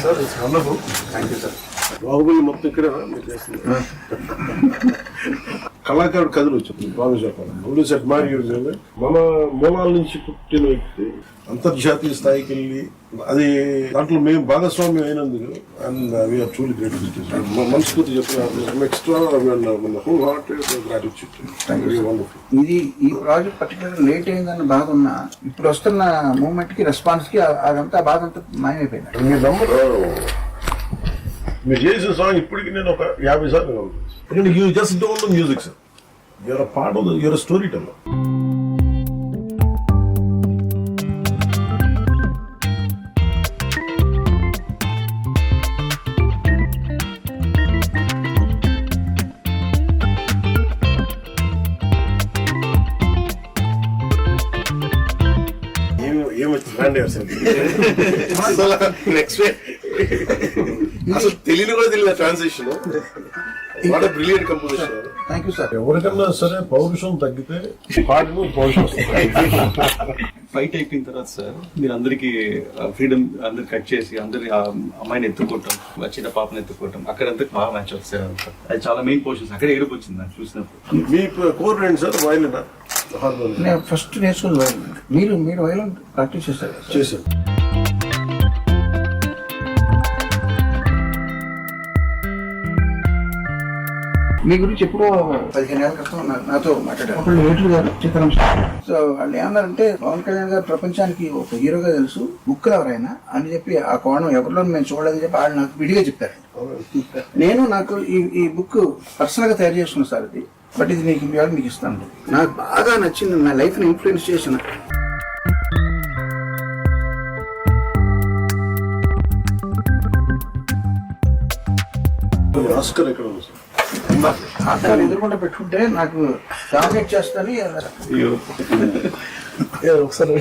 Sir it's wonderful. Thank you sir. Baahubali మొత్తం ఇక్కడ మీరు చేస్తుంది. కళాకారుడు కథలు వచ్చింది బాగా చెప్పాలి. సెట్ మారి మన మూలాల నుంచి పుట్టిన వ్యక్తి అంతర్జాతీయ స్థాయికి వెళ్ళి అది దాంట్లో మేము భాగస్వామ్యం అయినందుకు అండ్ వీఆర్ ట్రూలీ గ్రేట్. మనస్ఫూర్తి చెప్పిన ఎక్స్ట్రా హోల్ హార్టెడ్ గ్రాటిట్యూడ్. ఇది ఈ ప్రాజెక్ట్ పర్టికులర్ లేట్ అయిందన్న బాధ ఉన్నా ఇప్పుడు వస్తున్న మూమెంట్ కి రెస్పాన్స్ కి అదంతా బాధ అంతా మాయమైపోయింది. మీ నంబర్ మీరు చేసిన సాంగ్ ఇప్పటికి నేను ఒక 50 సార్లు ఎందుకంటే you just don't know music sir. You're part of you're storyteller. Next అసలు తెలియని కూడా తెలియదు transition. What brilliant composition. Thank you sir. ఎవరికన్నా సరే పౌరుషం తగ్గితే పాటను పౌరుషం ఫైట్ అయిపోయిన తర్వాత సార్ మీరు అందరికి ఫ్రీడమ్ అందరు కట్ చేసి అందరి అమ్మాయిని ఎత్తుకోవటం, చిన్న పాపని ఎత్తుకోవటం, అక్కడంతా బాగా మ్యాచ్ వస్తారు. అది చాలా మెయిన్ పోర్షన్స్. అక్కడ ఏడుపు వచ్చింది నాకు చూసినప్పుడు. మీ కోర్ ఏంటి సార్? వైలినా హార్మోనియం? నేను ఫస్ట్ నేర్చుకుని వైలిన్. మీరు వైలిన్ ప్రాక్టీస్ చేస్తారు? చేశాను. మీ గురించి ఎప్పుడో 15 ఏళ్ల క్రితం నాతో మాట్లాడారు ఒకళ్ళు ఏట్లు గారు చిత్రం. సో వాళ్ళు ఏమన్నారంటే పవన్ కళ్యాణ్ గారు ప్రపంచానికి ఒక హీరోగా తెలుసు, బుక్ ఎవరైనా అని చెప్పి ఆ కోణం ఎవరిలో మేము చూడలేదని చెప్పి వాళ్ళు నాకు విడిగా చెప్పారు. నేను నాకు ఈ బుక్ పర్సనల్ గా తయారు చేసుకున్నాను సార్. ఇది బట్ ఇది మీకు ఇస్తాను. నాకు బాగా నచ్చింది, నా లైఫ్ ని ఇన్ఫ్లుయెన్స్ చేసిన. ఆస్కర్ ఎక్కడ ఉంది సార్? అక్కడ ఎదురుకుండా పెట్టుకుంటే నాకు డామినేట్ చేస్తాను. ఒకసారి